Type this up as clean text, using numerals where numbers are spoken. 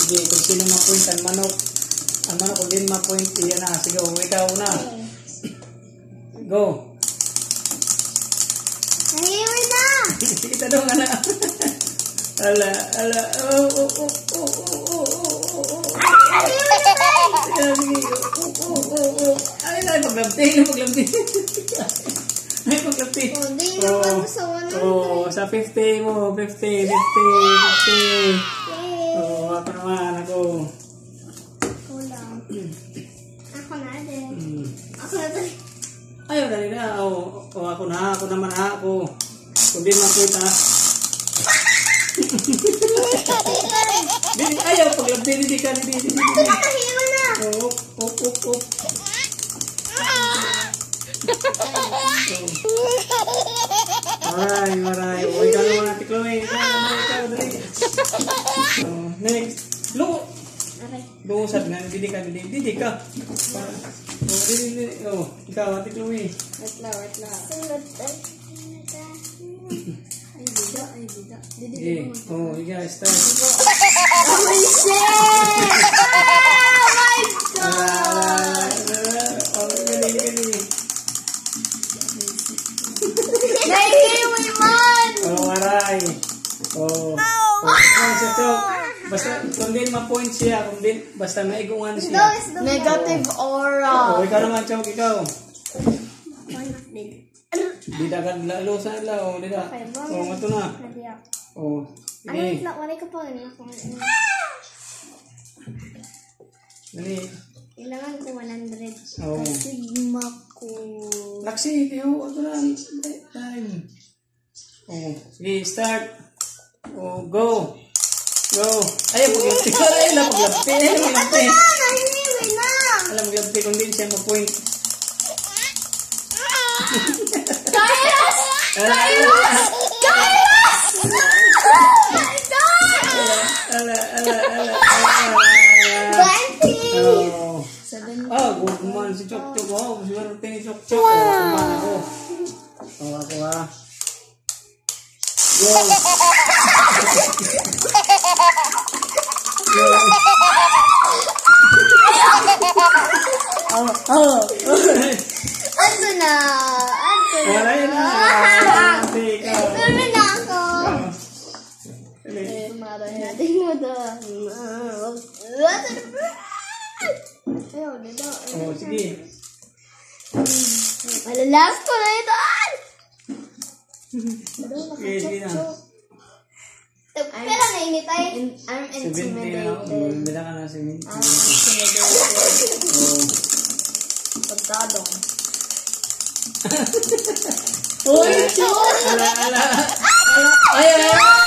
Sige, kung sino ma-point ang manok. Ang manok kung din ma-point, iyan na. Sige, ikaw na. Go. Ayun na! Kita dong, anak. Ala. Ay, maglabti. Ay, maglabti. Hindi na ako sa 100. Sa 50 mo. 50. Ako naman, ako. Kulang. Ako na din. Ako na din. Ayaw, dali na. Ako na. Ako naman ha. Ako. Kung di makita. Ayaw, paglabti. Hindi ka. Nakahiwa na. Up. Maray. Uy, ka naman natin, Chloe. Ikaw, dali. Next. Lumusad nga. Didi ka. Ikaw, ate Chloe. Wait lang. Ay, bida. Sige. Ikaw, start. Oh my shit! Oh my God! Gali. Nahihiwi man! Maray. Chok. Basta, kung din ma-point siya, basta maigungan siya. Negative aura. Ikaw naman, Chok, ikaw. Di dagat lalo sa ila, di da. Mato na. Sige. Wala ka pa rin ako. Dali. Kailangan ko 100. Oo. Sigma ko. Laksi, ito na. Time. Sige, start. Go. Ayaw, paglapti. Paglapti. Nahihiwi na! Alam, paglapti kung din siya ma-point. Kailas! Ala. Good man si Chok. Swerte ni Chok. Kumain ako. Ako ha. Go. Ando na. Wala yun na. Dami na ako. Dali. Tumaray natin mo doon. Ayaw, dito. Sige. Malalas ko na ito. Sige na. Pero nainit ay. I'm 70 na. intimidated. Bila ka na 70. I'm intimidated. Pagkadong. Uy! Ala! Ay!